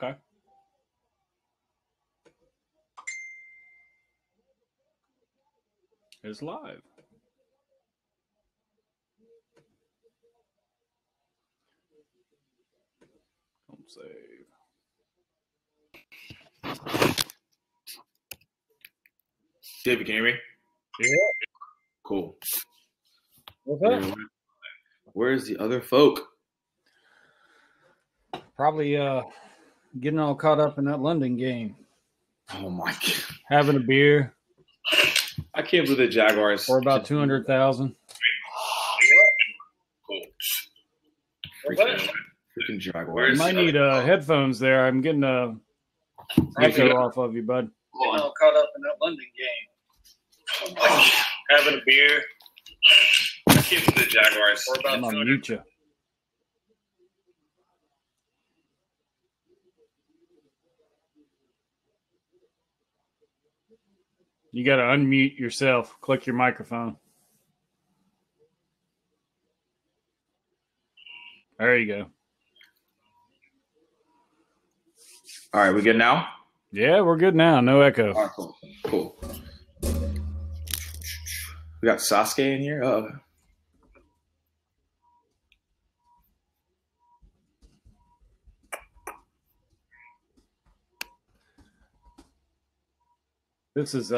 Okay. It's live. Don't save. David, can you hear me? Yeah. Cool. What's up? Where's the other folk? Probably getting all caught up in that London game. Oh my god. Having a beer. I can't believe the Jaguars. For about 200,000. Cool. Freaking Jaguars. You might need headphones there. I'm getting a echo off of you, bud. Getting all caught up in that London game. Having a beer. I can't believe the Jaguars. For about I'm gonna 200. mute you. You got to unmute yourself. Click your microphone. There you go. All right, we good now? Yeah, we're good now. No echo. All right, cool. We got Sasuke in here. Oh. This is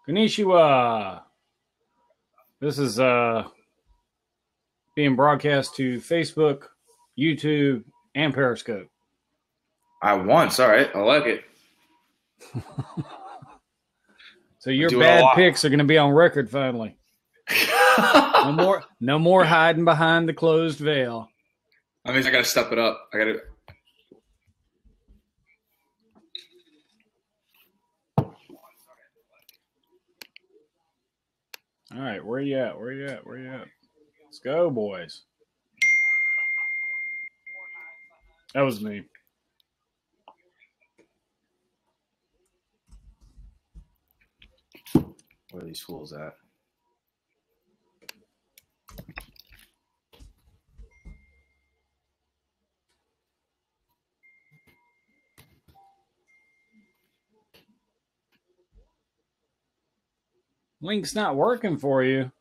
Konnichiwa. This is being broadcast to Facebook, YouTube, and Periscope. I once. All right, I like it. So your bad picks are going to be on record finally. No more hiding behind the closed veil. I mean, I got to step it up. I got to. All right, where you at? Let's go, boys. That was me. Where are these fools at? Link's not working for you.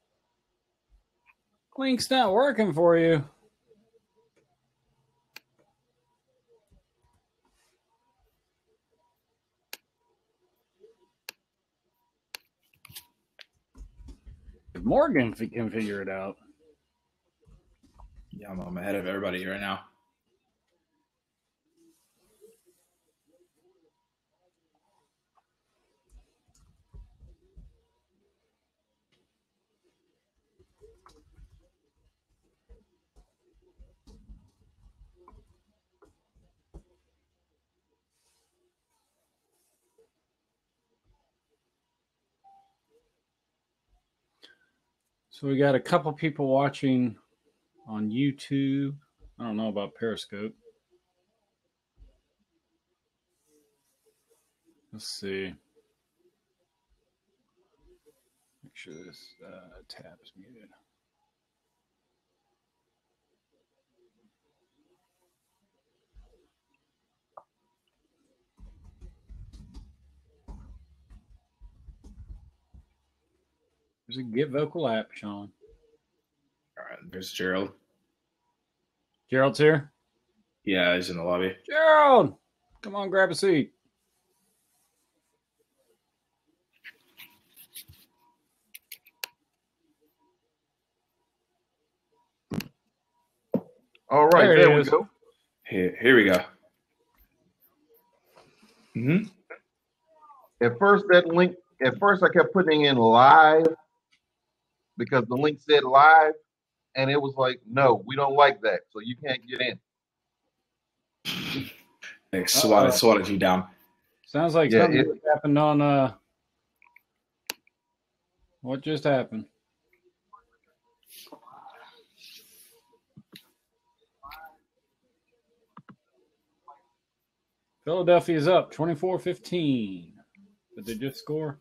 If Morgan can figure it out. Yeah, I'm ahead of everybody right now. So we got a couple people watching on YouTube. I don't know about Periscope. Let's see. Make sure this tab is muted. There's a GetVokl app, Sean. All right, there's Gerald. Gerald's here? Yeah, he's in the lobby. Gerald! Come on, grab a seat. All right, there we go. Here we go. Mm-hmm. At first I kept putting in live because the link said live, and it was like, no, we don't like that, so you can't get in. They swatted you down. Sounds like something just happened on what just happened? Philadelphia's up 24-15. Did they just score?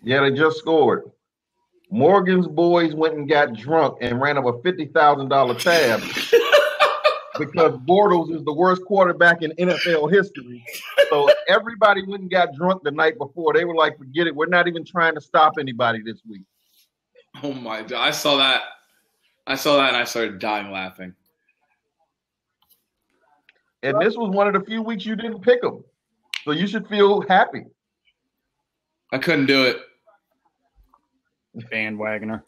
Yeah, they just scored. Morgan's boys went and got drunk and ran up a $50,000 tab because Bortles is the worst quarterback in NFL history. So everybody went and got drunk the night before. They were like, forget it. We're not even trying to stop anybody this week. Oh my God. I saw that and I started dying laughing. And this was one of the few weeks you didn't pick them. So you should feel happy. I couldn't do it. Bandwagoner.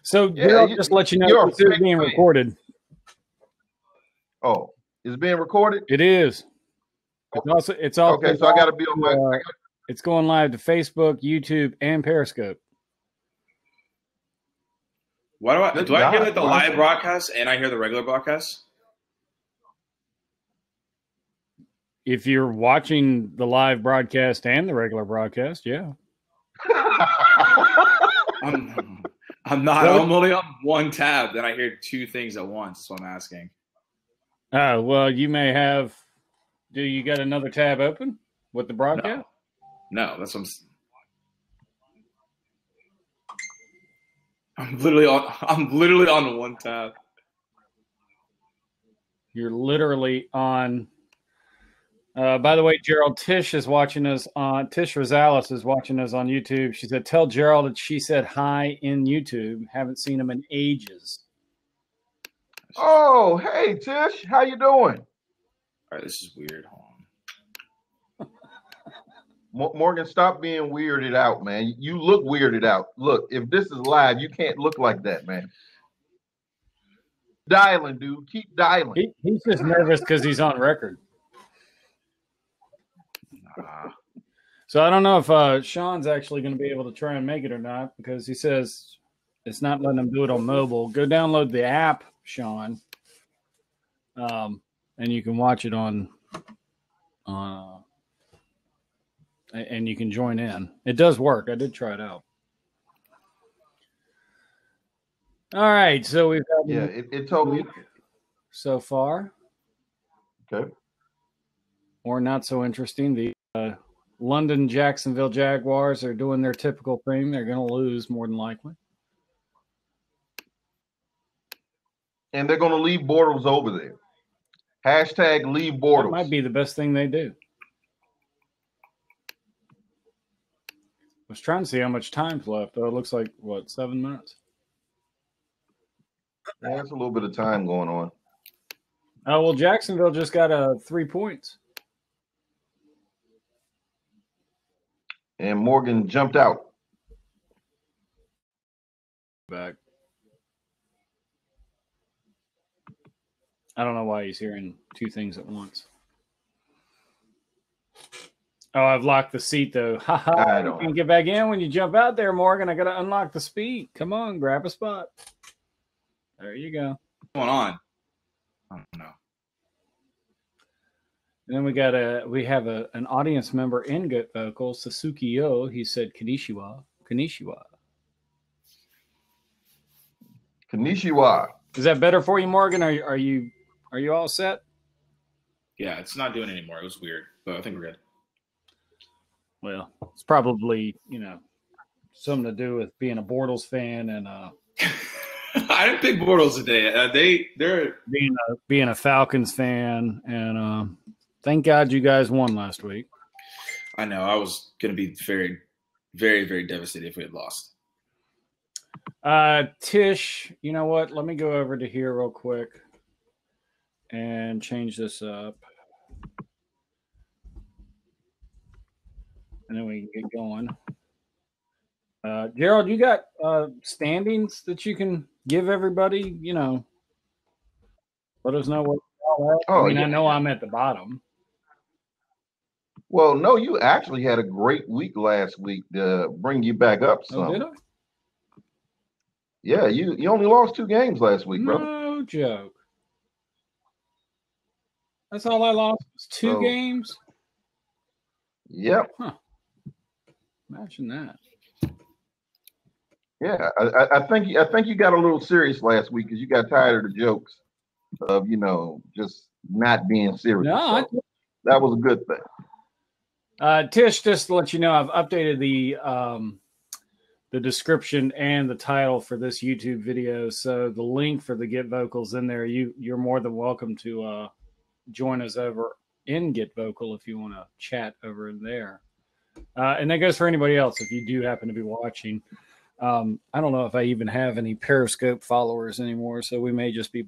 So Yeah, Gerald, just let you know this is being recorded. Oh, it's being recorded? It is. It's also okay, so I gotta be on my it's going live to Facebook, YouTube, and Periscope. Why do I hear like the live broadcast and I hear the regular broadcast? If you're watching the live broadcast and the regular broadcast, yeah. I'm not. I'm only on one tab. Then I hear two things at once. So I'm asking. Oh, well, you may have. Do you got another tab open with the broadcast? No, that's what I'm literally on one tab. You're literally on. By the way, Gerald, Tish is watching us on. Tish Rosales is watching us on YouTube. She said, "Tell Gerald that she said hi in YouTube. Haven't seen him in ages." Oh, hey Tish, how you doing? All right, this is weird. Hold on. Morgan, stop being weirded out, man. You look weirded out. Look, if this is live, you can't look like that, man. Dialing, dude. Keep dialing. He's just nervous because he's on record. So I don't know if Sean's actually going to be able to try and make it or not because he says it's not letting him do it on mobile. Go download the app, Sean, and you can watch it on and you can join in. It does work. I did try it out. All right, so we've got it told me so far. Okay. Or not so interesting. The London Jacksonville Jaguars are doing their typical thing. They're going to lose more than likely. And they're going to leave Bortles over there. Hashtag leave Bortles. That might be the best thing they do. I was trying to see how much time's left. Oh, it looks like, 7 minutes? Yeah, there's a little bit of time going on. Oh, well, Jacksonville just got 3 points. And Morgan jumped out. Back. I don't know why he's hearing two things at once. Oh, I've locked the seat, though. Ha you can get back in when you jump out there, Morgan. I got to unlock the seat. Come on, grab a spot. There you go. What's going on? I don't know. And then we have an audience member in GetVokl, Sasuke-yo. He said Konnichiwa. Konnichiwa. Konnichiwa. Is that better for you, Morgan? Are you all set? Yeah, it's not doing it anymore. It was weird, but I think we're good. Well, it's probably, something to do with being a Bortles fan and I didn't pick Bortles today. They're being a Falcons fan, and thank God you guys won last week. I know. I was going to be very, very, very devastated if we had lost. Tish, you know what? Let me go over to here real quick and change this up. And then we can get going. Gerald, you got standings that you can give everybody, let us know what I know I'm at the bottom. Well, no, you actually had a great week last week to bring you back up some. Oh, did I? Yeah, you only lost 2 games last week, brother. No joke. That's all I lost was 2 games? Yep. Huh. Imagine that. Yeah, I think you got a little serious last week because you got tired of the jokes of just not being serious. No, so that was a good thing. Tish, just to let you know, I've updated the description and the title for this YouTube video. So the link for the GetVokl's in there. You're more than welcome to join us over in GetVokl if you want to chat over in there. And that goes for anybody else if you do happen to be watching. I don't know if I even have any Periscope followers anymore, so we may just be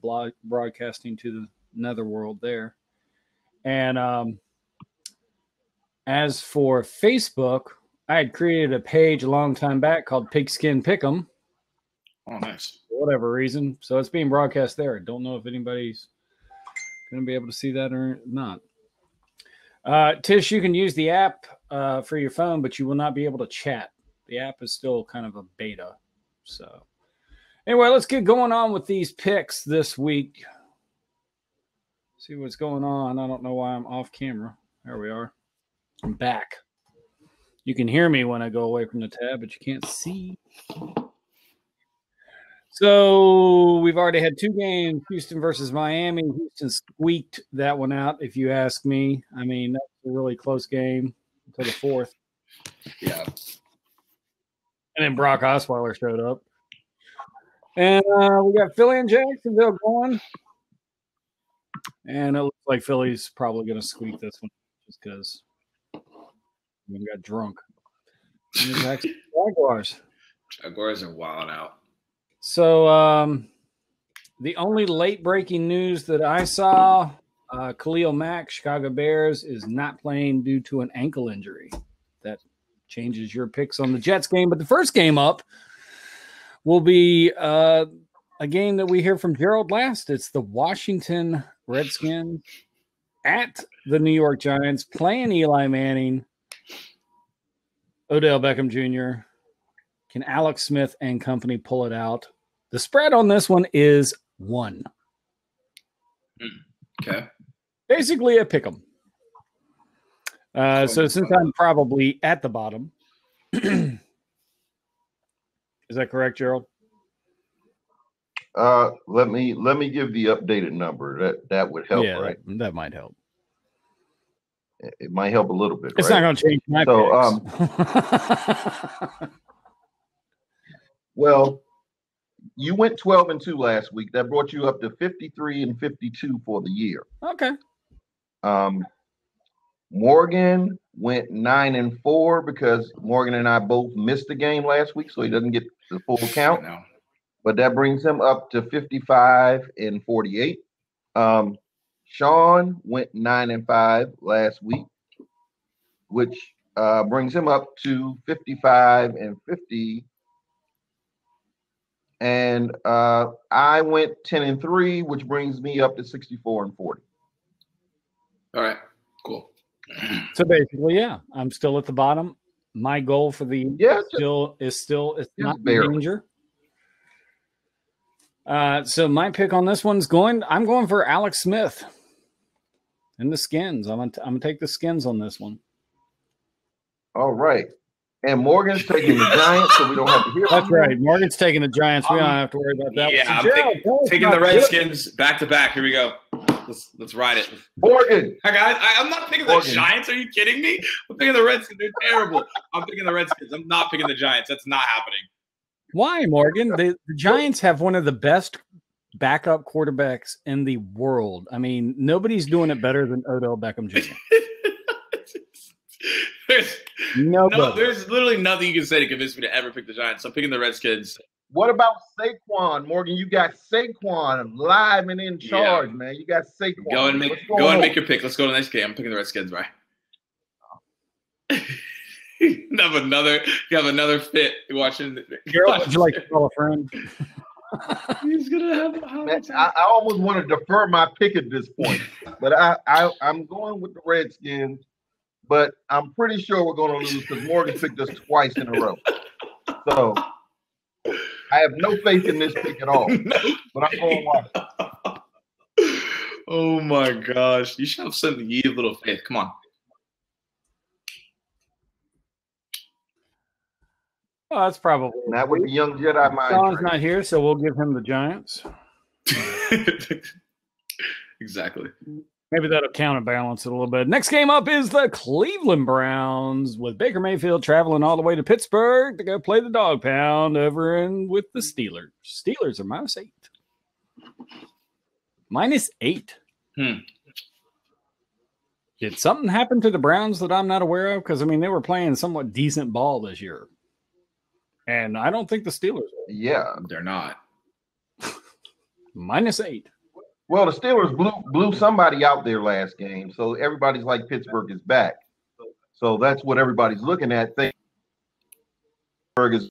broadcasting to the netherworld there. And as for Facebook, I had created a page a long time back called Pigskin-Pickem. Oh, nice. For whatever reason. So it's being broadcast there. I don't know if anybody's going to be able to see that or not. Tish, you can use the app for your phone, but you will not be able to chat. The app is still kind of a beta. So anyway, let's get going on with these picks this week. See what's going on. I don't know why I'm off camera. There we are. I'm back. You can hear me when I go away from the tab, but you can't see. So we've already had 2 games, Houston versus Miami. Houston squeaked that one out, if you ask me. I mean, that's a really close game until the 4th. Yeah. And then Brock Osweiler showed up. And we got Philly and Jacksonville going. And it looks like Philly's probably going to squeak this one just because we got drunk. Jaguars. Jaguars are wilding out. So the only late-breaking news that I saw, Khalil Mack, Chicago Bears, is not playing due to an ankle injury. That changes your picks on the Jets game. But the first game up will be a game that we hear from Gerald last. It's the Washington Redskins at the New York Giants playing Eli Manning, Odell Beckham Jr. Can Alex Smith and company pull it out? The spread on this one is 1. Okay. Basically a pick 'em. So since I'm probably at the bottom, is that correct, Gerald? Let me give the updated number. That would help, right? That might help. It might help a little bit. It's right? not going to change my picks. Well, you went 12-2 last week. That brought you up to 53-52 for the year. Okay. Morgan went 9-4 because Morgan and I both missed the game last week, so he doesn't get the full count. No. But that brings him up to 55-48. Sean went 9-5 last week, which brings him up to 55-50. And I went 10-3, which brings me up to 64-40. All right, cool. So basically, yeah, I'm still at the bottom. My goal for the is not danger. So my pick on this one's I'm going for Alex Smith and the Skins. I'm gonna take the Skins on this one. All right. And Morgan's taking the Giants, so we don't have to hear. That's right. Morgan's taking the Giants. We don't have to worry about that. Yeah, I'm taking the Redskins back to back. Here we go. Let's ride it. Morgan. Hi guys. I'm not picking the Giants. Are you kidding me? I'm picking the Redskins. They're terrible. I'm picking the Redskins. I'm not picking the Giants. That's not happening. Why, Morgan? The Giants have one of the best backup quarterbacks in the world. I mean, nobody's doing it better than Odell Beckham Jr. There's literally nothing you can say to convince me to ever pick the Giants. I'm picking the Redskins. What about Saquon, Morgan? You got Saquon live and in charge, man. You got Saquon. Go and make your pick. Let's go to the next game. I'm picking the Redskins, right? You have another fit watching. Gerald, would you like to call a friend? He's gonna have. Man, I almost want to defer my pick at this point, but I'm going with the Redskins. But I'm pretty sure we're going to lose because Morgan picked us twice in a row. So I have no faith in this pick at all. But I'm going to watch it. Oh my gosh! You should have some little faith. Come on. Oh, that's probably not with the young Jedi mind. Sean's not here, so we'll give him the Giants. Exactly. Maybe that'll counterbalance it a little bit. Next game up is the Cleveland Browns with Baker Mayfield traveling all the way to Pittsburgh to go play the dog pound over in with the Steelers. Steelers are -8. -8. Did something happen to the Browns that I'm not aware of? Because, I mean, they were playing somewhat decent ball this year. And I don't think the Steelers are. Yeah. They're not. -8. Well, the Steelers blew somebody out there last game, so everybody's like Pittsburgh is back. So that's what everybody's looking at. Pittsburgh is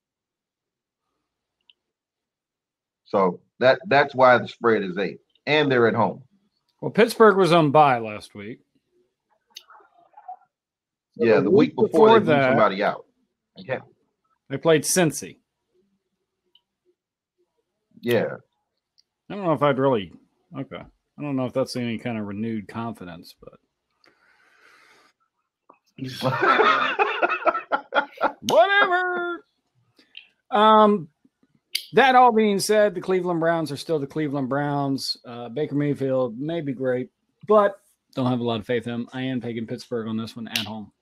so that's why the spread is 8, and they're at home. Well, Pittsburgh was on bye last week. Yeah, the week before they blew somebody out. Okay. They played Cincy. Yeah. I don't know if I'd really. Okay. I don't know if that's any kind of renewed confidence, but whatever. That all being said, the Cleveland Browns are still the Cleveland Browns. Baker Mayfield may be great, but don't have a lot of faith in him. I am taking Pittsburgh on this one at home.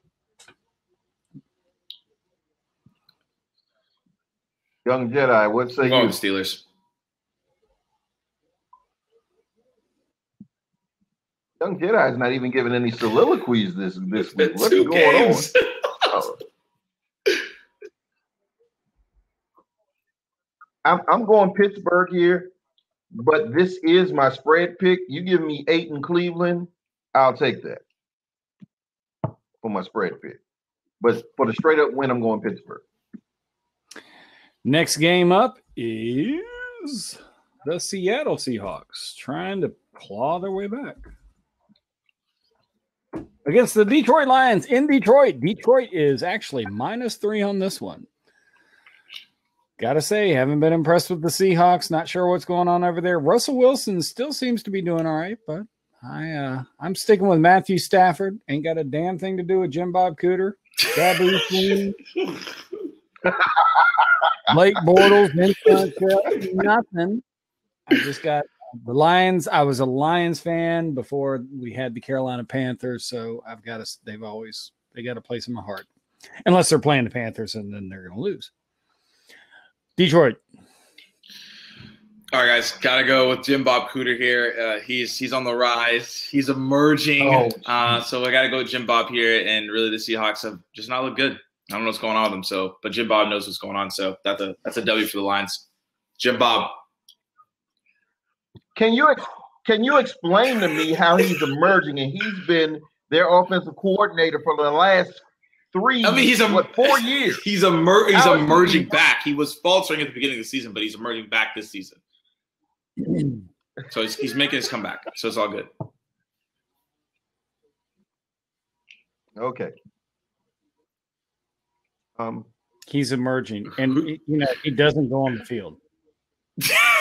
Young Jedi, what say you? Steelers. Young Jedi is not even giving any soliloquies this week. What's going games. On? I'm going Pittsburgh here, but this is my spread pick. You give me 8 in Cleveland, I'll take that for my spread pick. But for the straight up win, I'm going Pittsburgh. Next game up is the Seattle Seahawks trying to claw their way back against the Detroit Lions in Detroit. Detroit is actually -3 on this one. Gotta say, haven't been impressed with the Seahawks. Not sure what's going on over there. Russell Wilson still seems to be doing all right, but I'm sticking with Matthew Stafford. Ain't got a damn thing to do with Jim Bob Cooter. Blake Bortles, nothing. I just got the Lions. I was a Lions fan before we had the Carolina Panthers, so I've got to. They got a place in my heart, unless they're playing the Panthers and then they're going to lose. Detroit. All right, guys, gotta go with Jim Bob Cooter here. He's on the rise. He's emerging. So I gotta go with Jim Bob here. And really, the Seahawks have just not looked good. I don't know what's going on with them. So, but Jim Bob knows what's going on. So that's a W for the Lions. Jim Bob. Can you explain to me how he's emerging? And he's been their offensive coordinator for the last 4 years. He's emerging back. He was faltering at the beginning of the season, but he's emerging back this season. So he's making his comeback. So it's all good. Okay. He's emerging, and he doesn't go on the field.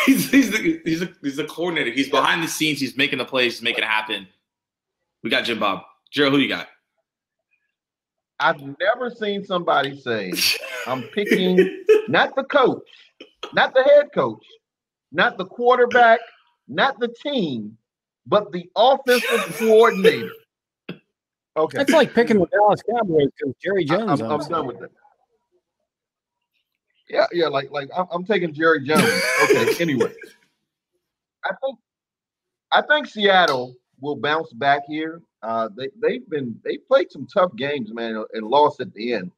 he's the coordinator. He's behind the scenes. He's making the plays. He's making it happen. We got Jim Bob. Gerald, who you got? I've never seen somebody say, I'm picking not the coach, not the head coach, not the quarterback, not the team, but the offensive coordinator. Okay. It's like picking the Dallas Cowboys because Jerry Jones. I'm done with that. Yeah, like I'm taking Jerry Jones. Okay, anyway. I think Seattle will bounce back here. They played some tough games, man, and lost at the end.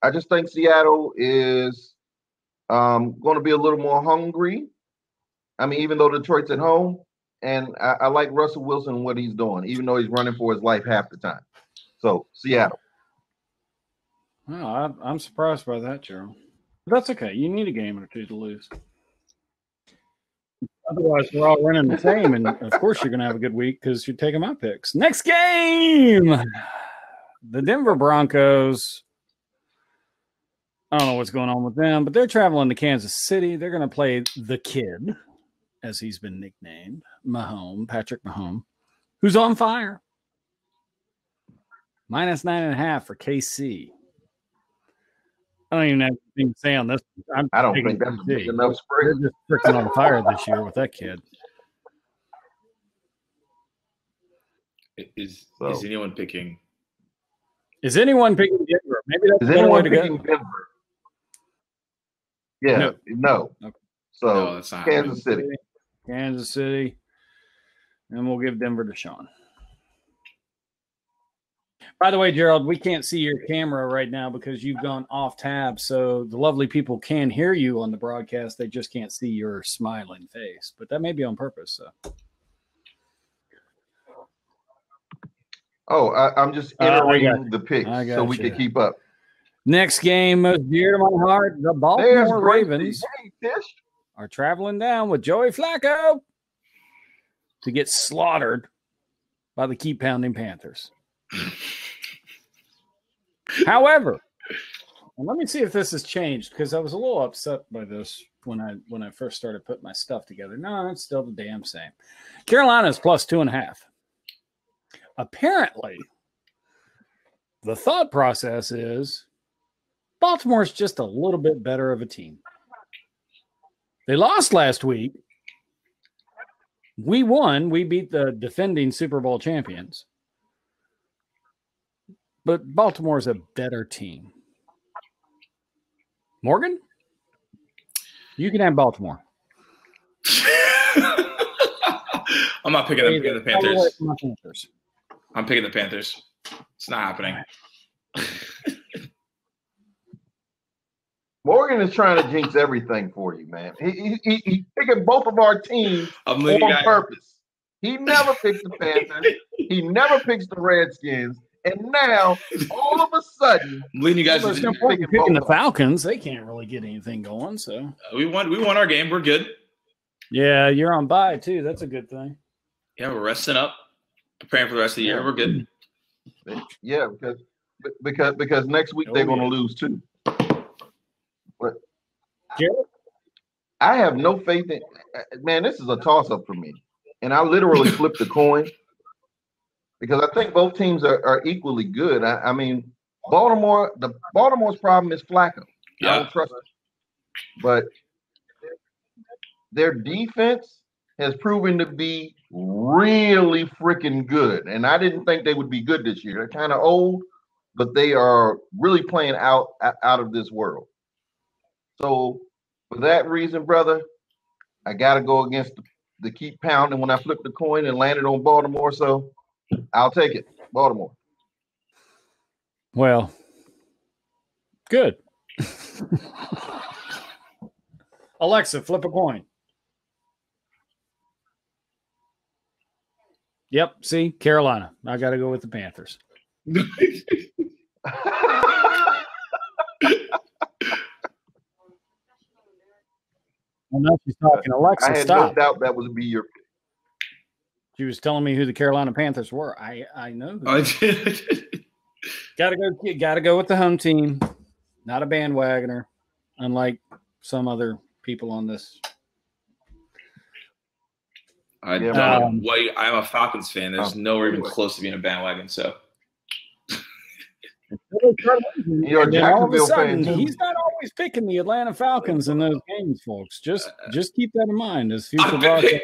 I just think Seattle is going to be a little more hungry. I mean, even though Detroit's at home, and I like Russell Wilson and what he's doing, even though he's running for his life half the time. So Seattle. Well, I'm surprised by that, Gerald. But that's okay. You need a game or two to lose. Otherwise, we're all running the same, and of course, you're going to have a good week because you're taking my picks. Next game, the Denver Broncos. I don't know what's going on with them, but they're traveling to Kansas City. They're going to play the kid, as he's been nicknamed, Patrick Mahomes, who's on fire. -9.5 for KC. I don't even have anything to say on this. I don't think that's big enough spread. They're just freaking on fire this year with that kid. Is anyone picking? Is anyone picking Denver? Maybe that's Is the better way anyone to picking go. Denver? Yeah, no. Okay. So No, that's not Kansas City. Kansas City. And we'll give Denver to Sean. By the way, Gerald, we can't see your camera right now because you've gone off tab. So the lovely people can hear you on the broadcast. They just can't see your smiling face. But that may be on purpose. So. Oh, I'm just entering the picks so we can keep up. Next game, most dear to my heart, the Baltimore Ravens are traveling down with Joey Flacco to get slaughtered by the keep pounding Panthers. However, and let me see if this has changed because I was a little upset by this when I first started putting my stuff together. No, it's still the damn same. Carolina's plus 2.5. Apparently, the thought process is Baltimore's just a little bit better of a team. They lost last week. We won. We beat the defending Super Bowl champions. But Baltimore's a better team. Morgan? You can have Baltimore. I'm not picking the Panthers. I'm picking the Panthers. It's not happening. Morgan is trying to jinx everything for you, man. He's picking both of our teams on purpose. He never picks the Panthers. He never picks the Redskins. And now, all of a sudden, I'm leading you guys picking the Falcons. They can't really get anything going. So we won our game. We're good. Yeah, you're on bye too. That's a good thing. Yeah, we're resting up, preparing for the rest of the year. We're good. Yeah, because next week they're going to lose too. But I have no faith in. Man, this is a toss-up for me, and I literally flipped the coin. Because I think both teams are equally good. I mean, Baltimore's problem is Flacco. Yeah. I don't trust him. But their defense has proven to be really freaking good. And I didn't think they would be good this year. They're kind of old, but they are really playing out of this world. So for that reason, brother, I got to go against the keep pounding when I flipped the coin and landed on Baltimore. So I'll take it. Baltimore. Well, good. Alexa, flip a coin. Yep. See, Carolina. I got to go with the Panthers. Well, now she's talking. Alexa, I had stop. no doubt that would be your pick. She was telling me who the Carolina Panthers were. I know. Gotta go with the home team, not a bandwagoner, unlike some other people on this. I'm a Falcons fan. There's nowhere even close to being a bandwagon. So You're a Jacksonville fan too. He's not always picking the Atlanta Falcons in those games, folks. Just keep that in mind as future broadcasts.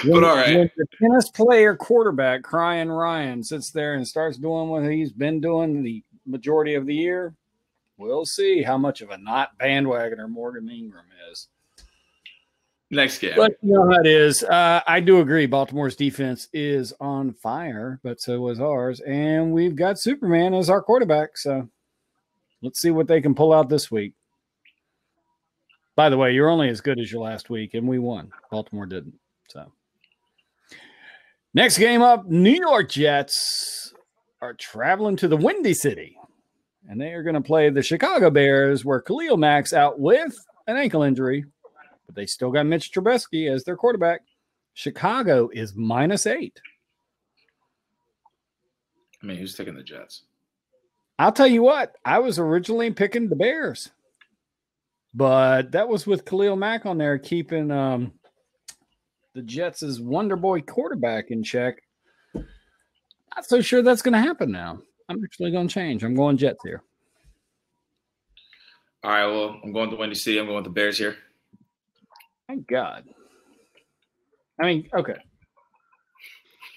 But all right. When the tennis player quarterback Crying Ryan sits there and starts doing what he's been doing the majority of the year, we'll see how much of a not bandwagoner Morgan Ingram is. Next game. But you know how it is. I do agree. Baltimore's defense is on fire, but so was ours. And we've got Superman as our quarterback. So let's see what they can pull out this week. By the way, you're only as good as your last week, and we won. Baltimore didn't. So next game up, New York Jets are traveling to the Windy City, and they are going to play the Chicago Bears, where Khalil Mack's out with an ankle injury. But they still got Mitch Trubisky as their quarterback. Chicago is -8. I mean, who's taking the Jets? I'll tell you what. I was originally picking the Bears. But that was with Khalil Mack on there keeping the Jets' Wonder Boy quarterback in check. Not so sure that's going to happen now. I'm actually going to change. I'm going Jets here. All right, well, I'm going to Windy City. I'm going with the Bears here. Thank God. I mean, okay.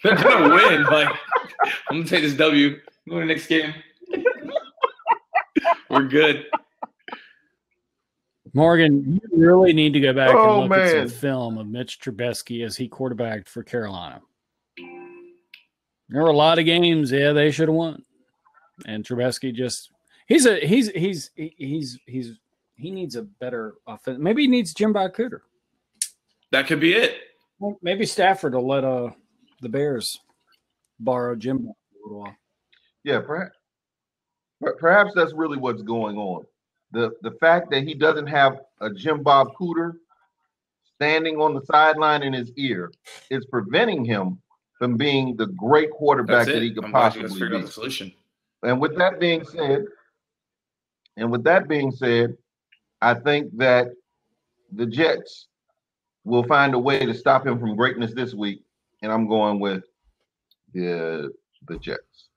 They're gonna win. Like, I'm gonna take this W. Go to the next game. We're good. Morgan, you really need to go back and look at man. some film of Mitch Trubisky as he quarterbacked for Carolina. There were a lot of games, yeah, they should have won. And Trubisky just he needs a better offense. Maybe he needs Jimbo Cooter. That could be it. Well, maybe Stafford will let the Bears borrow Jimbo for a little while. Yeah, perhaps that's really what's going on. The fact that he doesn't have a Jim Bob Cooter standing on the sideline in his ear is preventing him from being the great quarterback that he could possibly figure out be. the solution. And with that being said, I think that the Jets will find a way to stop him from greatness this week, and I'm going with the Jets.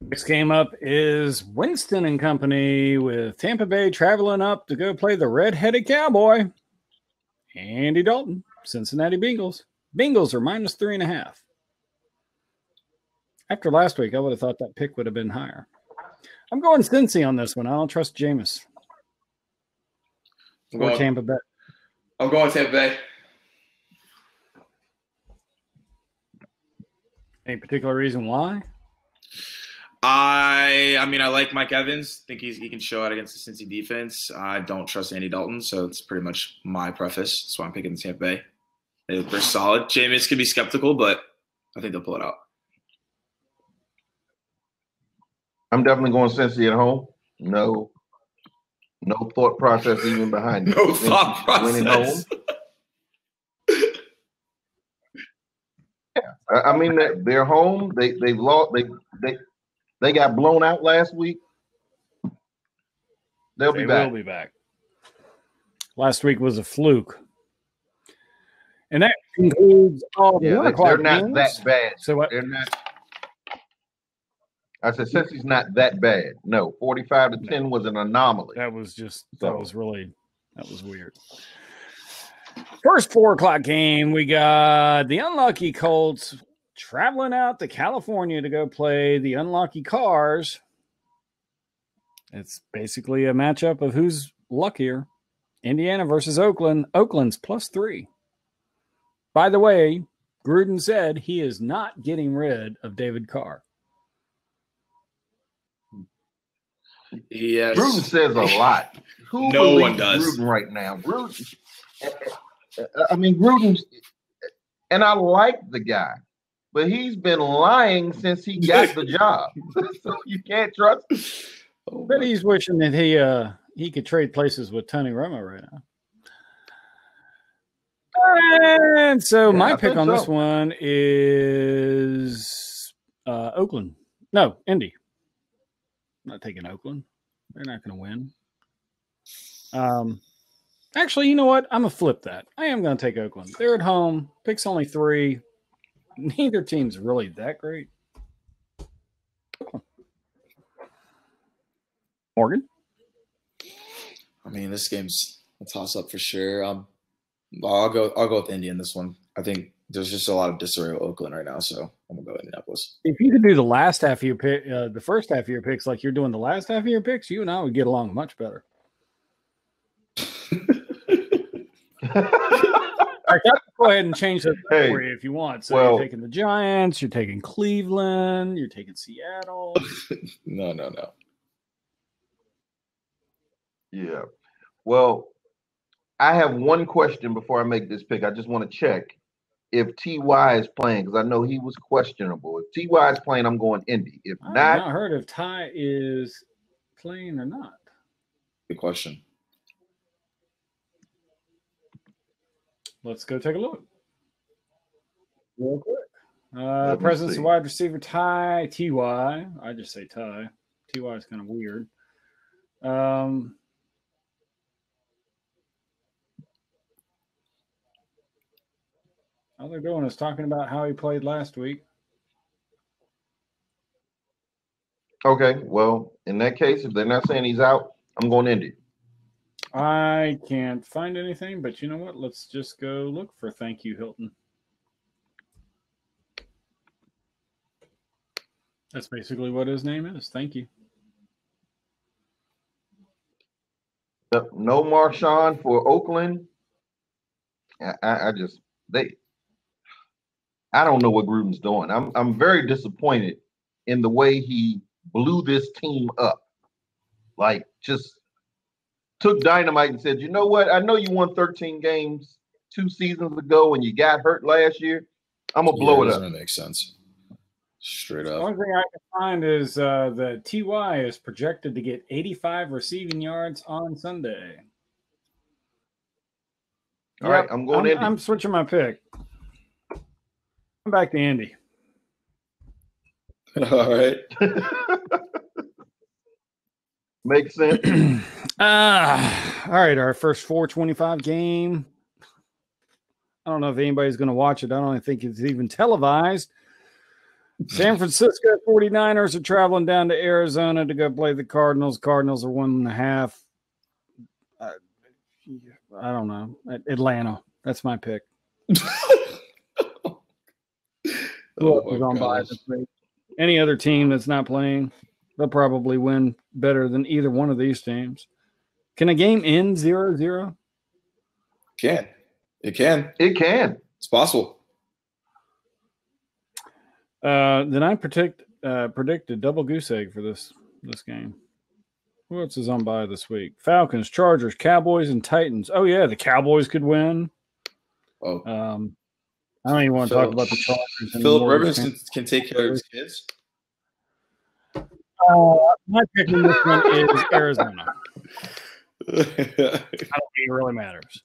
Next game up is Winston and company with Tampa Bay traveling up to go play the red-headed Cowboy, Andy Dalton, Cincinnati Bengals. Bengals are -3.5. After last week, I would have thought that pick would have been higher. I'm going Cincy on this one. I don't trust Jameis. Or Tampa Bay. I'm going Tampa Bay. Any particular reason why? I mean, I like Mike Evans. Think he can show out against the Cincy defense. I don't trust Andy Dalton, so it's pretty much my preface. That's why I'm picking Tampa Bay. They're solid. Jameis could be skeptical, but I think they'll pull it out. I'm definitely going Cincy at home. No thought process even behind it. No thought process. Winning home. Yeah, I mean they're home. They've lost. They got blown out last week. They will be back. Last week was a fluke. And that concludes all the 1 o'clock They're not games. that bad. So what? They're not. I said Cincy's not that bad. No, 45-10 was an anomaly. That was weird. First 4 o'clock game, we got the unlucky Colts traveling out to California to go play the unlucky Cars. It's basically a matchup of who's luckier. Indiana versus Oakland. Oakland's +3. By the way, Gruden said he is not getting rid of David Carr. Yes. Gruden says a lot. No one does. Gruden right now. Gruden, and I like the guy, but he's been lying since he got the job. So you can't trust him. But he's wishing that he could trade places with Tony Romo right now. And so my pick on this one is Oakland. No, Indy. I'm not taking Oakland. They're not going to win. Actually, you know what? I'm going to flip that. I am going to take Oakland. They're at home. Pick's only 3. Neither team's really that great. Morgan? I mean, this game's a toss-up for sure. I'll go with Indy in this one. I think there's just a lot of disarray with Oakland right now, so I'm gonna go Indianapolis. If you could do the last half of your pick, the first half of your picks, like you're doing the last half of your picks, you and I would get along much better. I can go ahead and change that for you if you want. So you're taking the Giants, you're taking Cleveland, you're taking Seattle. No. Yeah. Well, I have one question before I make this pick. I just want to check if T.Y. is playing because I know he was questionable. If T.Y. is playing, I'm going Indy. If I've not, not heard if Ty is playing or not. Good question. Let's go take a look. Real quick. Presence of wide receiver Ty. I just say Ty. Ty is kind of weird. All they're doing is talking about how he played last week. Okay, well, in that case, if they're not saying he's out, I'm going Indy. I can't find anything, but you know what? Let's just go look for thank you, Hilton. That's basically what his name is. Thank you. No Marshawn for Oakland. I don't know what Gruden's doing. I'm very disappointed in the way he blew this team up. Like, just took dynamite and said, you know what? I know you won 13 games 2 seasons ago and you got hurt last year. I'm gonna blow it up. Doesn't make sense. Straight up. The only thing I can find is the TY is projected to get 85 receiving yards on Sunday. All right, I'm going Indy. I'm switching my pick. I'm back to Andy. All right. Makes sense. All right, our first 425 game. I don't know if anybody's going to watch it. I don't think it's even televised. San Francisco 49ers are traveling down to Arizona to go play the Cardinals. Cardinals are 1.5. I don't know. Atlanta. That's my pick. Who else is on bye this week? Any other team that's not playing, they'll probably win better than either one of these teams. Can a game end 0-0? It can. It's possible. Then I predict a double goose egg for this game. Who else is on bye this week? Falcons, Chargers, Cowboys, and Titans. Oh yeah, the Cowboys could win. Oh, I don't even want to talk about the Chargers. Philip Rivers can take care of his kids. My pick in this one is Arizona. I don't think it really matters.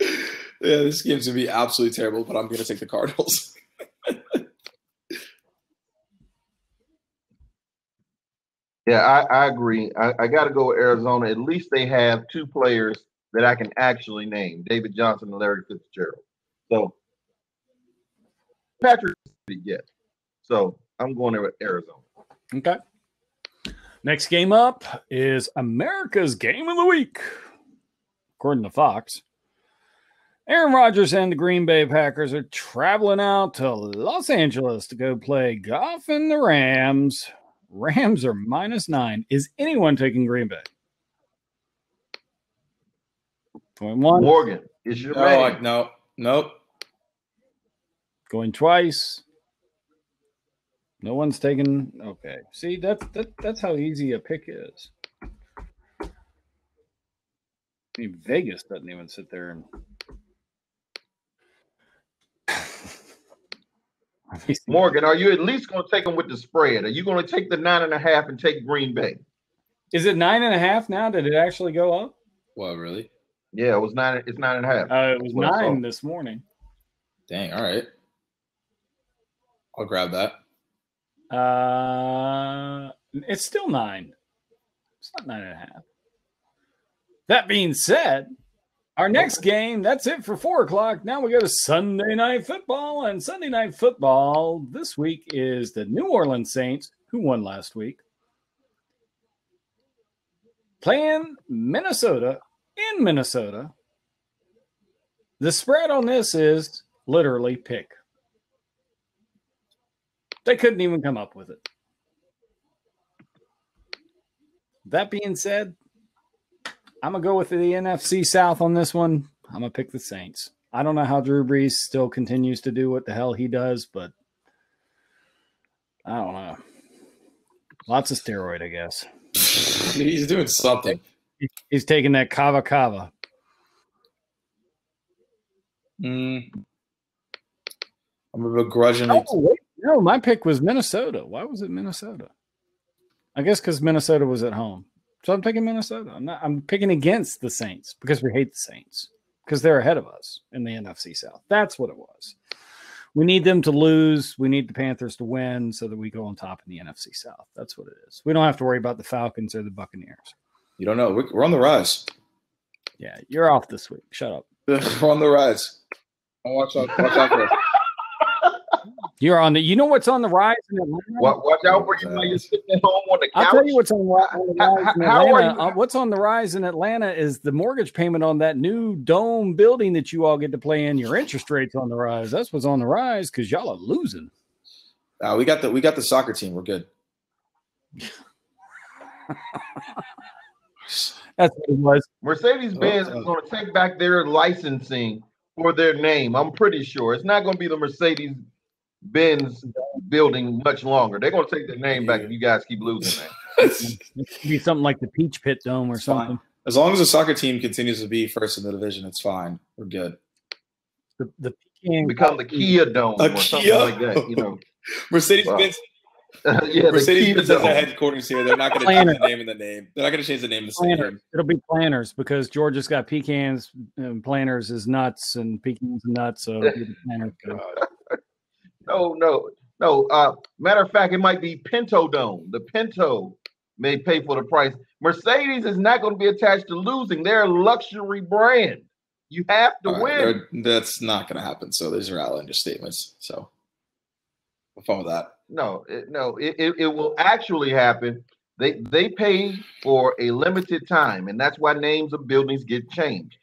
Yeah, this game's gonna be absolutely terrible, but I'm gonna take the Cardinals. Yeah, I agree. I got to go with Arizona. At least they have 2 players that I can actually name, David Johnson and Larry Fitzgerald. So Patrick, yes. So I'm going there with Arizona. Okay. Next game up is America's Game of the Week, according to Fox. Aaron Rodgers and the Green Bay Packers are traveling out to Los Angeles to go play golf in the Rams. Rams are -9. Is anyone taking Green Bay? Going once. Morgan, is your man. Nope. Going twice. No one's taking. Okay. See, that's how easy a pick is. I mean, Vegas doesn't even sit there and. Morgan, are you at least going to take them with the spread? Are you going to take the 9.5 and take Green Bay? Is it 9.5 now? Did it actually go up? What, really? Yeah, it was 9. It's 9.5. It was 9 this morning. Dang. All right. I'll grab that. It's still 9. It's not 9.5. That being said, our next game, that's it for 4 o'clock. Now we go to Sunday Night Football. And Sunday Night Football this week is the New Orleans Saints, who won last week, playing Minnesota in Minnesota. The spread on this is literally pick. They couldn't even come up with it. That being said, I'm going to go with the NFC South on this one. I'm going to pick the Saints. I don't know how Drew Brees still continues to do what the hell he does, but I don't know. Lots of steroid, I guess. He's doing something. He's taking that kava. I'm a begrudgingly. Oh, wait. No, my pick was Minnesota. Why was it Minnesota? I guess because Minnesota was at home. So I'm picking Minnesota. I'm picking against the Saints because we hate the Saints because they're ahead of us in the NFC South. That's what it was. We need them to lose. We need the Panthers to win so that we go on top in the NFC South. That's what it is. We don't have to worry about the Falcons or the Buccaneers. You don't know. We're on the rise. Yeah, you're off this week. Shut up. We're on the rise. Watch out for us. You're on the. You know what's on the rise in Atlanta? Watch out for you while you're sitting at home on the couch. I'll tell you what's on the rise in Atlanta. What's on the rise in Atlanta is the mortgage payment on that new dome building that you all get to play in. Your interest rates on the rise. That's what's on the rise because y'all are losing. We got the soccer team. We're good. That's what it was. Mercedes-Benz is going to take back their licensing for their name. I'm pretty sure it's not going to be the Mercedes-Benz building much longer. They're going to take their name back if you guys keep losing, man. It could be something like the Peach Pit Dome or something. Fine. As long as the soccer team continues to be first in the division, it's fine. We're good. The become the Kia Dome or something like that. You know, Mercedes-Benz. Yeah, Mercedes-Benz has their headquarters here. They're not going to change the name of the name. They're not going to change the name of the stadium. It'll be Planners because Georgia's got pecans and Planners is nuts and pecans and nuts. So it'll be the Planners. No. Matter of fact, it might be Pinto Dome. The Pinto may pay for the price. Mercedes is not going to be attached to losing. They're a luxury brand. You have to win. That's not going to happen. So these are outlandish statements. So have fun with that. No, it will actually happen. They pay for a limited time, and that's why names of buildings get changed.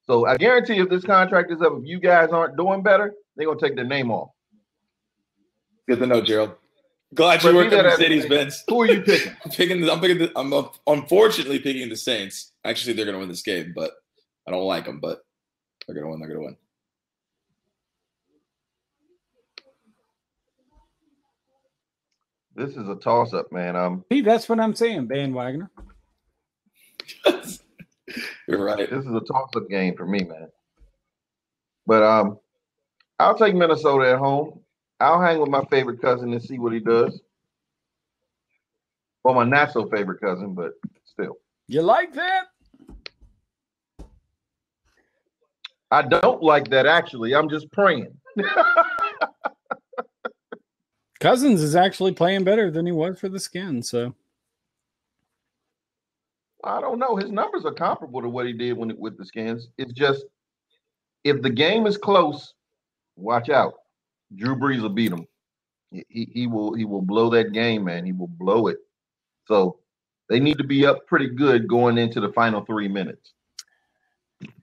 So I guarantee if this contract is up, if you guys aren't doing better, they're going to take their name off. Good to know, Gerald. Glad you worked at Mercedes-Benz. Who are you picking? I'm unfortunately picking the Saints. Actually, they're going to win this game, but I don't like them. But they're going to win. They're going to win. This is a toss-up, man. See, that's what I'm saying, bandwagoner. You're right. This is a toss-up game for me, man. But I'll take Minnesota at home. I'll hang with my favorite cousin and see what he does. Well, my not so favorite cousin, but still. You like that? I don't like that, actually. I'm just praying. Cousins is actually playing better than he was for the Skins, so. I don't know. His numbers are comparable to what he did with the Skins. It's just, if the game is close, watch out. Drew Brees will beat him. He will blow that game, man. He will blow it. So they need to be up pretty good going into the final 3 minutes.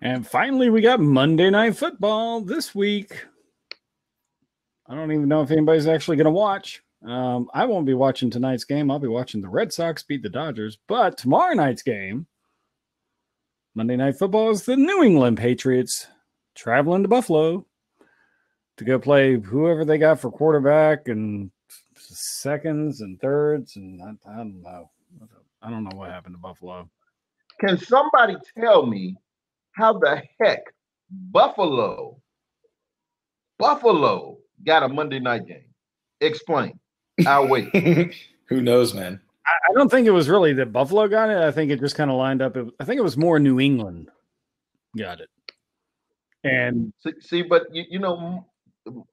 And finally, we got Monday Night Football this week. I don't even know if anybody's actually going to watch. I won't be watching tonight's game. I'll be watching the Red Sox beat the Dodgers. But tomorrow night's game, Monday Night Football, is the New England Patriots traveling to Buffalo to go play whoever they got for quarterback and seconds and thirds. And I don't know. I don't know what happened to Buffalo. Can somebody tell me how the heck Buffalo got a Monday night game? Explain. I'll wait. Who knows, man? I don't think it was really that Buffalo got it. I think it just kind of lined up. I think it was more New England got it. And see, but you know,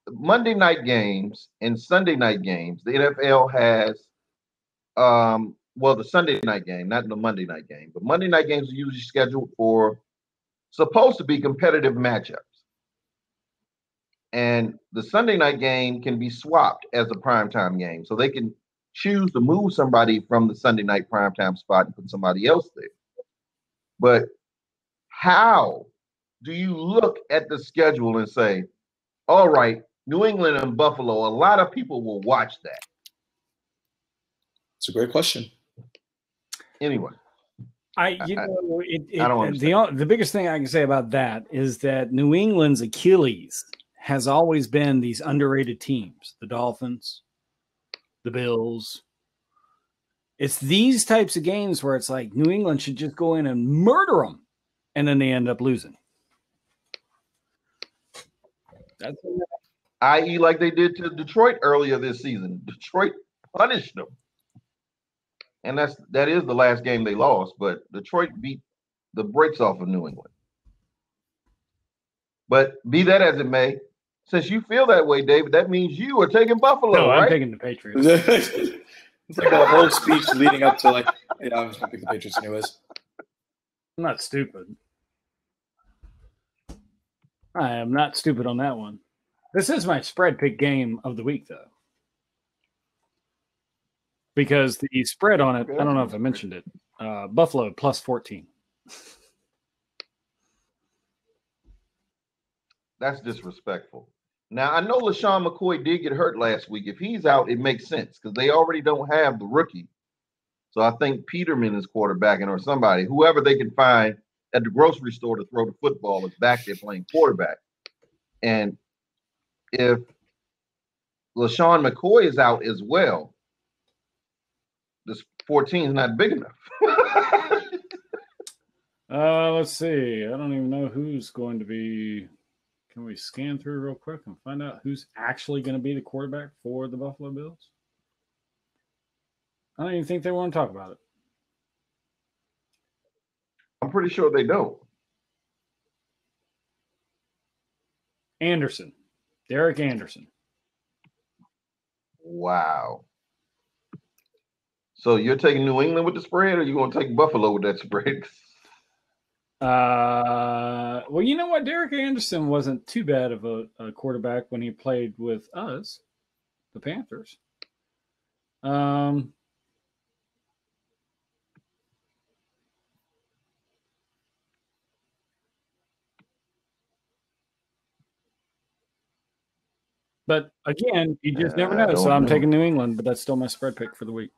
Monday night games and Sunday night games, the NFL has, the Sunday night game, not the Monday night game, but Monday night games are usually scheduled for supposed to be competitive matchups. And the Sunday night game can be swapped as a primetime game. So they can choose to move somebody from the Sunday night primetime spot and put somebody else there. But how do you look at the schedule and say, all right, New England and Buffalo, a lot of people will watch that? It's a great question. Anyway. I don't understand. The biggest thing I can say about that is that New England's Achilles has always been these underrated teams, the Dolphins, the Bills. It's these types of games where it's like New England should just go in and murder them, and then they end up losing. That's i.e. like they did to Detroit earlier this season. Detroit punished them. And that is the last game they lost, but Detroit beat the brakes off of New England. But be that as it may, since you feel that way, David, that means you are taking Buffalo, right? I'm taking the Patriots. It's like a whole speech leading up to I'm just going to pick the Patriots anyways. I'm not stupid. I am not stupid on that one. This is my spread pick game of the week, though. Because the spread on it, I don't know if I mentioned it, Buffalo plus 14. That's disrespectful. Now, I know LaShawn McCoy did get hurt last week. If he's out, it makes sense because they already don't have the rookie So I think Peterman is quarterbacking or somebody, whoever they can find at the grocery store to throw the football is back there playing quarterback. And if LaShawn McCoy is out as well, this 14 is not big enough. Let's see. I don't even know who's going to be. Can we scan through real quick and find out who's actually going to be the quarterback for the Buffalo Bills? I don't even think they want to talk about it. I'm pretty sure they don't. Anderson. Derek Anderson. Wow. So you're taking New England with the spread, or you going to take Buffalo with that spread? Well, you know what? Derek Anderson wasn't too bad of a quarterback when he played with us, the Panthers. But again, you just never know. So I'm taking New England, but that's still my spread pick for the week.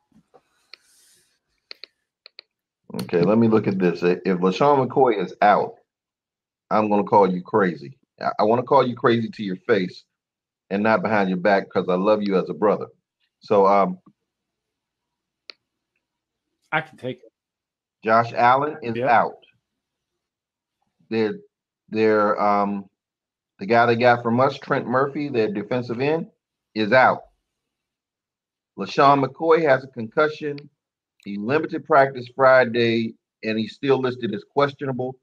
Okay, let me look at this. If LaShawn McCoy is out, I'm going to call you crazy. I want to call you crazy to your face and not behind your back because I love you as a brother. So I can take it. Josh Allen is out. They're the guy they got from us, Trent Murphy, their defensive end, is out. LaShawn McCoy has a concussion. He limited practice Friday, and he's still listed as questionable.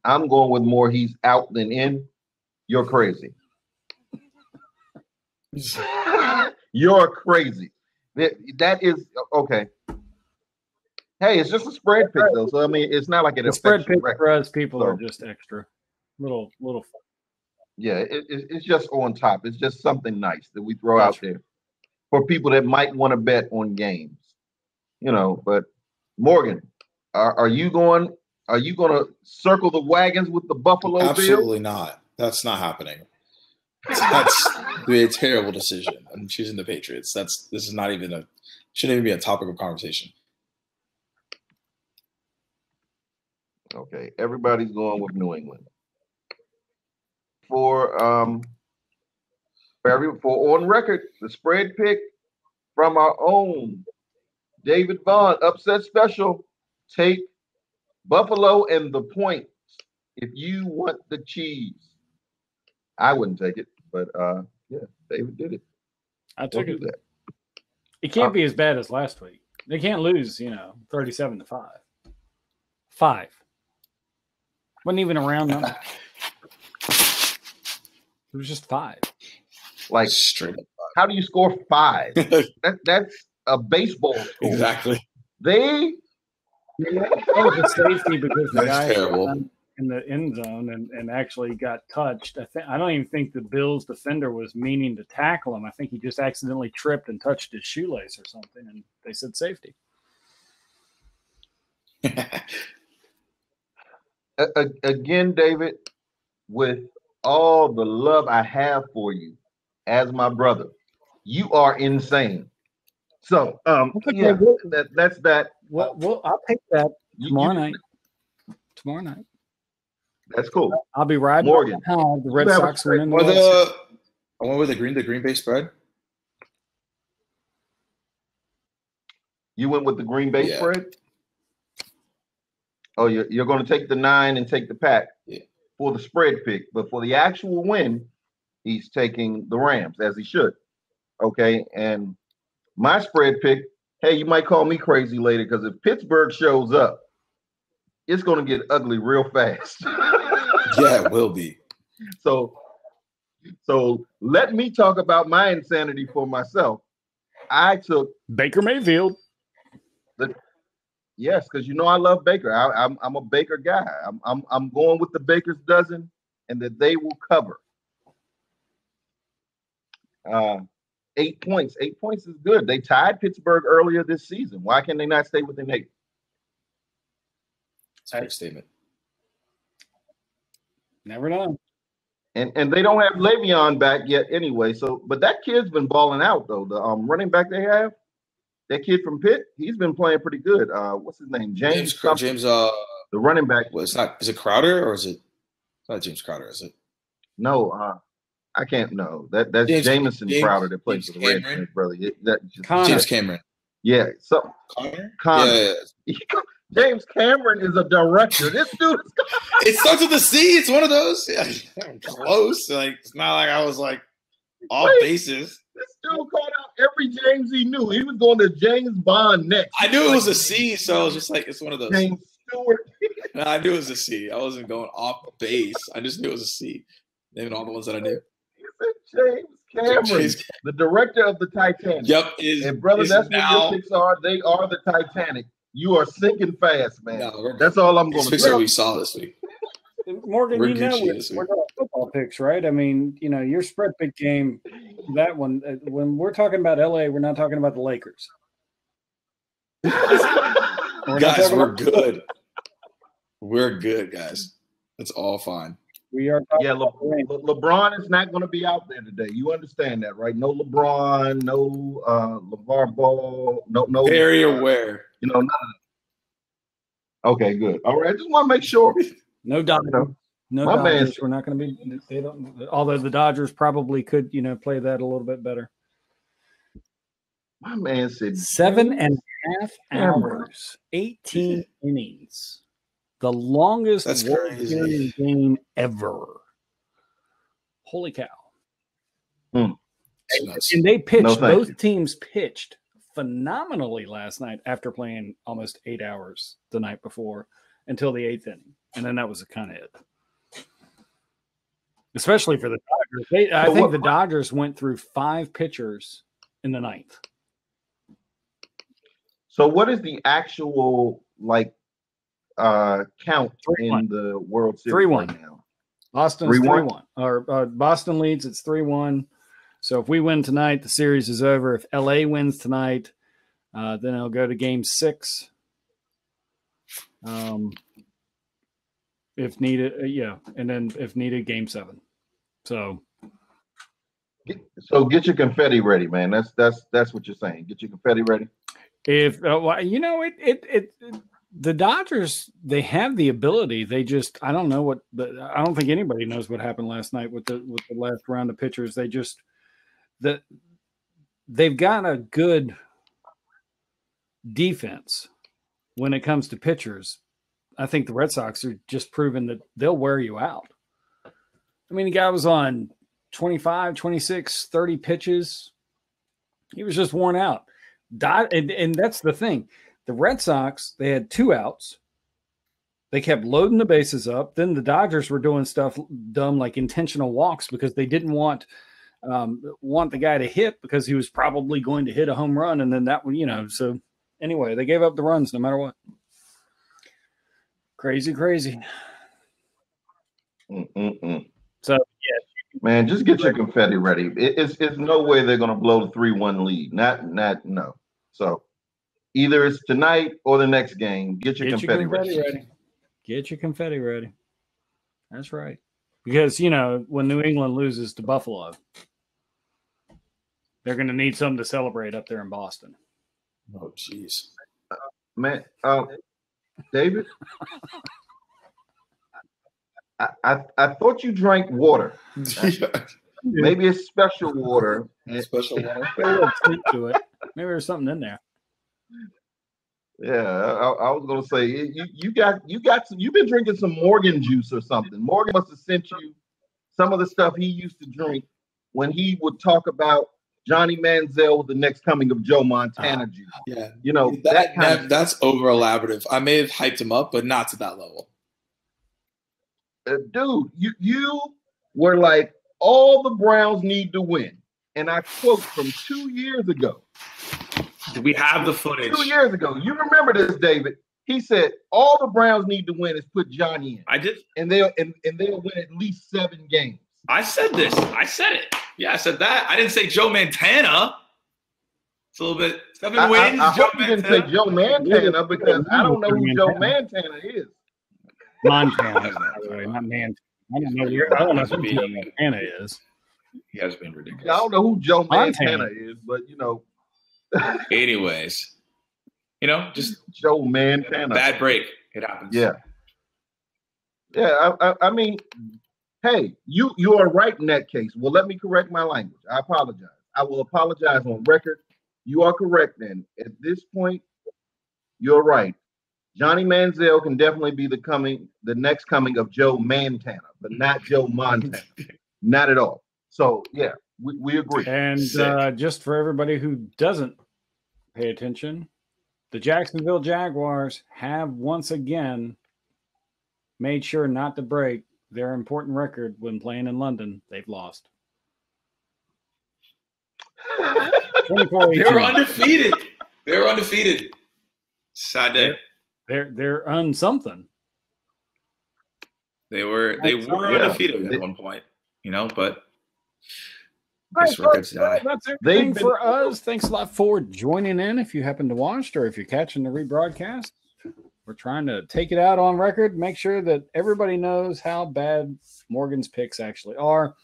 I'm going with more he's out than in. You're crazy. You're crazy. That is okay. Hey, it's just a spread pick, though. So, I mean, it's not like it affects spread pick record. for us people are just extra. Little fun. Yeah, it's just on top. It's just something nice that we throw out there for people that might want to bet on games. You know, but Morgan, are you going to circle the wagons with the Buffalo Bills? Absolutely not. That's not happening. That's be a terrible decision. I'm choosing the Patriots. This is not even shouldn't even be a topic of conversation. Okay, everybody's going with New England. For on record, the spread pick from our own David Vaughan, upset special. Take Buffalo and the points if you want the cheese. I wouldn't take it, but yeah, David did it. I took it. That. It can't be as bad as last week. They can't lose, 37-5. 5. Wasn't even a round number. It was just 5. Like straight up 5. How do you score 5? That's a baseball score. Exactly. They was a safety because the guy terrible. In the end zone and actually got touched. I don't even think the Bills defender was meaning to tackle him. I think he just accidentally tripped and touched his shoelace or something, and they said safety. Again, David, with all the love I have for you as my brother, you are insane. So, yeah, that's that. Well, I'll take that tomorrow night. Tomorrow night. That's cool. I'll be riding Morgan. How the Red Sox win in the I went with the Green Bay spread. You went with the Green Bay spread? Oh, you're going to take the 9 and take the pack for the spread pick, but for the actual win, he's taking the Rams as he should. Okay, and my spread pick. Hey, you might call me crazy later because if Pittsburgh shows up, it's going to get ugly real fast. Yeah, it will be. So let me talk about my insanity for myself. I took Baker Mayfield. Yes, because I love Baker. I'm a Baker guy. I'm going with the Baker's dozen, and that they will cover. 8 points. 8 points is good. They tied Pittsburgh earlier this season. Why can they not stay within 8? That's a big statement. Never know. And they don't have Le'Veon back yet anyway. So, but that kid's been balling out though. The running back they have, that kid from Pitt, he's been playing pretty good. What's his name? James. The running back. Well, it's not. Is it Crowder or is it? It's not James Crowder, is it? No, I can't know. That's Jamison Crowder that plays for the Redskins, brother. James Cameron. Yeah. So Connor. Yeah. James Cameron is a director. This dude is it starts with a C. It's one of those. Yeah, close. Like it's not like I was like off bases. This dude called out every James he knew. He was going to James Bond next. I knew it was a C, so I was just like, it's one of those. James Stewart. No, I knew it was a C. I wasn't going off base. I just knew it was a C. Naming all the ones that I knew. James Cameron, the director of the Titanic. Yep. And brother, that's what your picks are. They are the Titanic. You are sinking fast, man. No, that's all I'm going to say. What we saw this week. Morgan, we're doing football picks, right? I mean, your spread pick game, that one, when we're talking about LA, we're not talking about the Lakers. Guys, we're good. We're good, guys. It's all fine. We are. Yeah, LeBron is not going to be out there today. You understand that, right? No LeBron, no LeVar Ball, no. Very aware. None of that. Okay, good. All right, I just want to make sure. No Dodgers. No Dodgers. We're not going to be. They don't. Although the Dodgers probably could, play that a little bit better. My man said 7.5 hours, 18 innings. The longest game ever. Holy cow. And they pitched, both teams pitched phenomenally last night after playing almost 8 hours the night before until the 8th inning. And then that was kind of it. Especially for the Dodgers. I think the Dodgers went through 5 pitchers in the 9th. So what is the actual, count 3-1 in the World Series 3-1 right now? Boston's 3-1. Or Boston leads, it's 3-1. So if we win tonight, the series is over. If LA wins tonight, then it'll go to game 6. If needed, and then if needed, game 7. So get your confetti ready, man. That's what you're saying. Get your confetti ready. If the Dodgers, they have the ability. They just, I don't know I don't think anybody knows what happened last night with the last round of pitchers. They've got a good defense when it comes to pitchers. I think the Red Sox are just proving that they'll wear you out. I mean, the guy was on 25, 26, 30 pitches. He was just worn out. And that's the thing. The Red Sox, they had 2 outs. They kept loading the bases up. Then the Dodgers were doing stuff dumb like intentional walks because they didn't want the guy to hit because he was probably going to hit a home run. And then that one, so anyway, they gave up the runs no matter what. Crazy. So, yeah. Man, just get your confetti ready. It's no way they're going to blow the 3-1 lead. No. So either it's tonight or the next game. Get your confetti ready. Get your confetti ready. That's right. Because, when New England loses to Buffalo, they're going to need something to celebrate up there in Boston. Oh, jeez. Man, David, I thought you drank water. Maybe it's special water. Special water. Maybe there's something in there. Yeah, I was gonna say you've been drinking some Morgan juice or something. Morgan must have sent you some of the stuff he used to drink when he would talk about Johnny Manziel with the next coming of Joe Montana juice. Yeah, that's over elaborative. I may have hyped him up, but not to that level. Dude, you were like, all the Browns need to win, and I quote from 2 years ago. Do we have the footage? 2 years ago. You remember this, David. He said, all the Browns need to win is put Johnny in. I did. And they'll win at least 7 games. I said this. I said it. Yeah, I said that. I didn't say Joe Montana. It's a little bit 7 wins. I hope you didn't say Joe Montana because I don't know who Joe Montana is. Montana, not Montana. I don't know who Joe Montana is. He has been ridiculous. I don't know who Joe Montana is, but Anyways, just Joe Montana. bad break. It happens. Yeah. I mean, hey, you are right in that case. Well, let me correct my language. I apologize. I will apologize on record. You are correct. Then at this point, you're right. Johnny Manziel can definitely be the next coming of Joe Montana, but not Joe Montana. Not at all. So yeah, we agree. And just for everybody who doesn't pay attention, the Jacksonville Jaguars have once again made sure not to break their important record when playing in London. They've lost. 24-18. They were undefeated. They were undefeated. Sad day. They're on something. They were undefeated at one point, but That's everything for us. Thanks a lot for joining in. If you happen to watch or if you're catching the rebroadcast, we're trying to take it out on record, make sure that everybody knows how bad Morgan's picks actually are.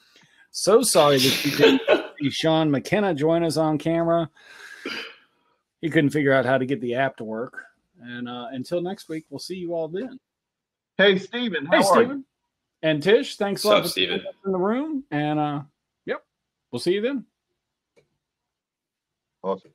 So sorry that you didn't see Sean McKenna join us on camera. He couldn't figure out how to get the app to work. And until next week, we'll see you all then. Hey, Steven. How are you? And Tish, thanks a lot for being in the room. And, we'll see you then. Awesome.